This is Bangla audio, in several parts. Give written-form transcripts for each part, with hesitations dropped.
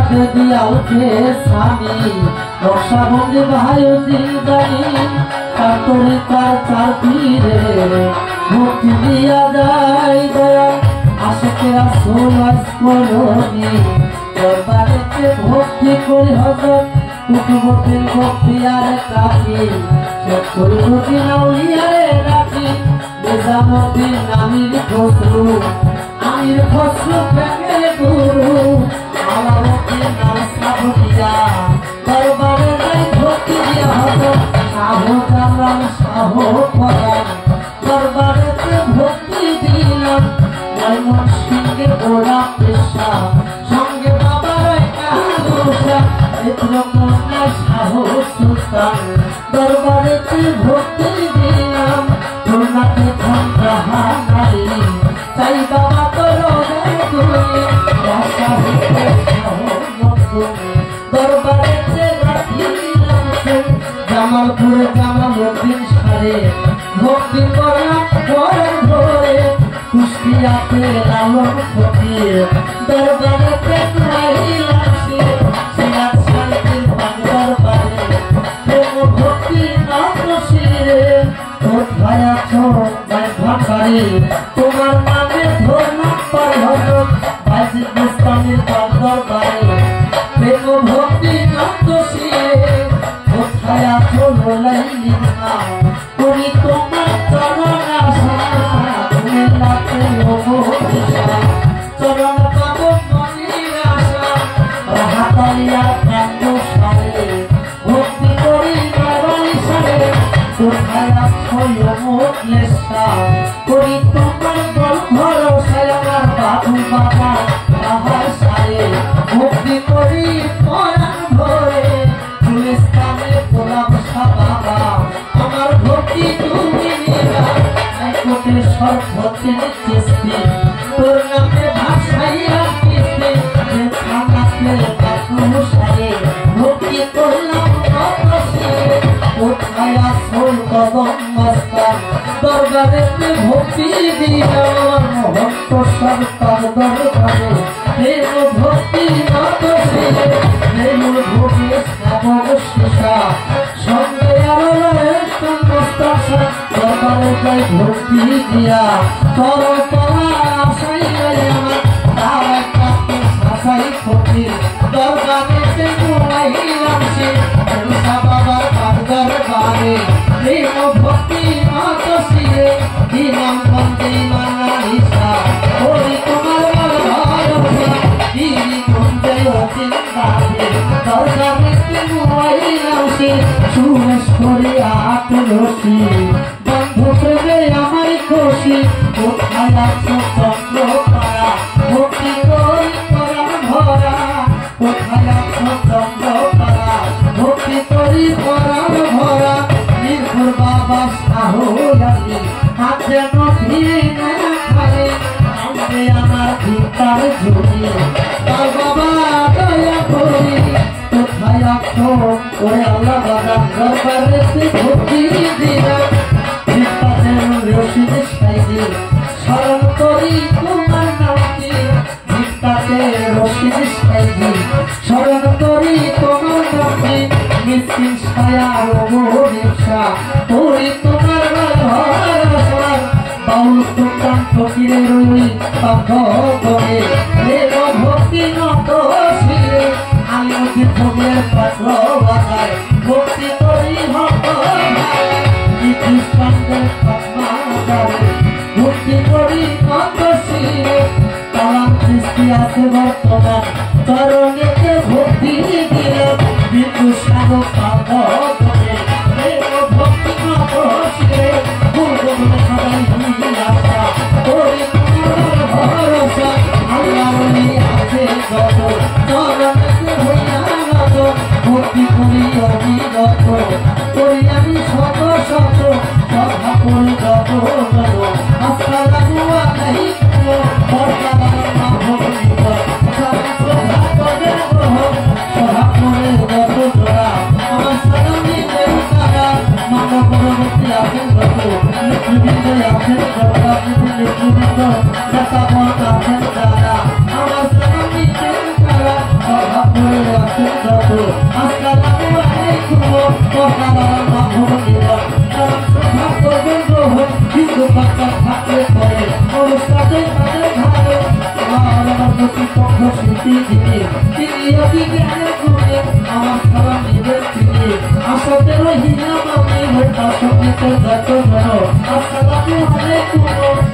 দিয়াছে স্বামী রক্ষাবন্ধী ভাই দিদানি কাতরে তার চার পীরে ভক্তি দিয়া যায় দয়া আশেকেরা সোলাস করণী দরবারেতে ভক্তি করি হজর কুটুবতির ভক্তি আর কাকি কুলবতী নাউলিয়ারে রাখি নিজামুদ্দিন আমির খসরু আমির খসরু প্রেমের গুরু আলাউদ্দিন নাম সাবরিয়া দরবারে যাই ভক্তি দিয়া হজর শাহ জালাল শাহ ফরান দরবারেতে ভক্তি দিলাম ময়মন সিংহের গোড়া পেশা সঙ্গে বাবার কালুষা মিত্রকন্যা শাহ সুলতান দরবারেতে ভক্তি দিলাম তোরনাতে ধনরাহা নারী তাই বাবা তোর দরবারেতে রাখিলাম জামালপুরে জামালউদ্দিন সারে ভক্তি করলাম পরে ধরে কুষ্টিয়াতে লালন ফকির দরবারেতে রাখিলাম সিরাজ শান্তির দরবারে প্রেম ভক্তি নবশিরে তোর ভায়া ছোট ভাই ভাকারে তোমার নামে ধরলাম পার হজর বাইজিদ বুস্তানির দরবারে প্রেম ভক্তি নবশিরে তোর ভায়া ছোট লাইলি না তুমি তোমার চরণ আশা তুমি লাতে অবদিশা চরণ পাব মনির আশা রাহাতালিয়া কান্দ সারে ভক্তি করি বাবাই সারে তোর ভায়া ছয় মুখলেশা করি তোমার বল ভরসায় আমার বাবু বাবা বাবার সারে ভক্তি করি পরাণ ভরে গুলিস্তানে গোলাম শাহ বাবা আমার ভক্তি তুমি নিবা কোটে সর্বতে নিত্যস্তি তোর নামে ভাষাইয়া কিস্তি যে থানাতে বাবু সারে ভক্তি করলাম নবশিরে কোথায় আসল কদম মস্তান দরবারেতে ভক্তি দিলাম ভক্ত সব তার দরবারে প্রেম ভক্তি নবশিরে প্রেম ভোগে শ্রাবণ শিশা সঙ্গে আরো মস্তাশা দরবারে যাই ভক্তি দিয়া তর তলা আশাই আমার তার কাছে শাসাই ক্ষতি দরবারেতে ঘুমাইলাম সে বাবার দরবারে প্রেম ভক্তি নবশিরে দিলাম বন্দে মানা নিশা ওই তোমার ভরসা দিদি বন্দে চিন্তাবে দরবারেতে ঘুমাইলাম সে সুরেশ করে আট রশি বন্ধু প্রেমে আমার খুশি কোথায় আছো চন্দ্র পাড়া ভক্তি করি পরাণ ভরা কোথায় আছো চন্দ্র পাড়া ভক্তি করি পরাণ ভরা নির্ভর বাবা শাহ লাগি হাতে নথিয়ে না খালে আমাকে আমার ভিতার ঝুলি তার বাবা দয়া করি কোথায় আছো ওরে আল্লাহ বাবা দরবারেতে ভক্তি দিলাম ভিতাদের রশিদ সাইদি স্মরণ করি তোমার নামটি ভিতাতে রশিদ সাইদি স্মরণ করি তোমার নামটি মিসকিন ছায়া রিক্সা করি তোমার ভরসা বাউল সুলতান ফকিরের রুই পাখ করে প্রেম ভক্তি নবশিরে আলিমুদ্দিন ফকিরের পাত্র বাজায় ভক্তি করি খ্রিস্টানদের ভক্তি করি নবশিরে কালাম সৃষ্টি আছে বর্তমান চরণেতে ভক্তি দিলাম বিন্দু সাগর পাঠ করে প্রেম ভক্তি নবশিরে সবাই আশা করি তোমার ভরসা আল্লাহ আছে যত চরণেতে হইয়া নত ভক্তি করি অবিরত করি আমি শত শত সভা করি যত যত আস্থা লাগু আলাইকুম বর্তমান মা ভক্তি সভা করে সভা করে যত জোড়া আমার সালামি দেবতারা মানব পরবর্তী আছেন যত নেতৃবৃন্দ আছেন সরকার নেতৃবৃন্দ নেতা আছেন যারা আমার সালামি দেবতারা সভা যত আসসালামু আলাইকুম মহারানা মাহমুদিরা সালাম শ্রদ্ধা করবেন গ্রহণ হিন্দু কথা থাকলে পরে অনুষ্ঠানে তাদের ধারে আমার প্রতি পক্ষ স্মৃতি দিয়ে তিনি অতি জ্ঞানের গুণে আমার সালাম নেবেন তিনি আসতে রহিলা মামি হইতা সঙ্গীত যত জন আসসালামু আলাইকুম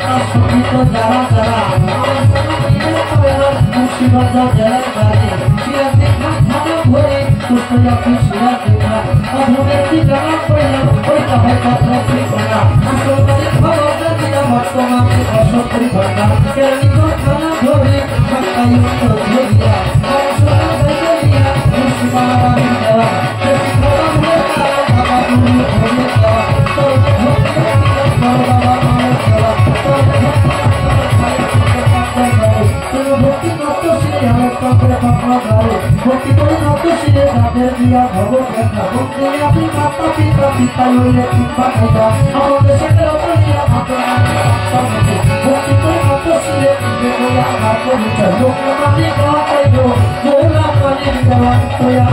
তার সঙ্গীত যারা যারা আমার সালাম নেবেন করেন মুর্শিদাবাদ জেলার গাড়ি সিরাজ দেখা ভালো ভরে কুষ্টিয়া সিরাজ দেখা অধমের ঠিকানা কইলাম ওইটা হয় কথা ঠিকানা আসলে খবরটা দিলাম বর্তমানে অসত্তর ঘন্টা কেরানি ঘটনা ধরে সকাল ধরিয়া অংশটা বেরিয়া মুর্শিদাবাদ দেওয়া বাবা গুরু ধরে দেওয়া তোর ভক্তি বাবা মায়ের দেওয়া তোর ভক্তি নষ্ট শিরে আমার তন্ত্রে কখনো গাও ভক্তি করে নষ্ট শিরে যাদের দিয়া ভগব দেখা ভক্তি আপনি মাতা পিতা পিতা লইলে কিংবা খাইবা আমাদের সাথে অপরিয়া আপনার ভক্তি করে নষ্ট শিরে বেগোয়া আমার পরিচয় লোক মানে গাওয়া চাইব গোলা মানে দেওয়া তোয়া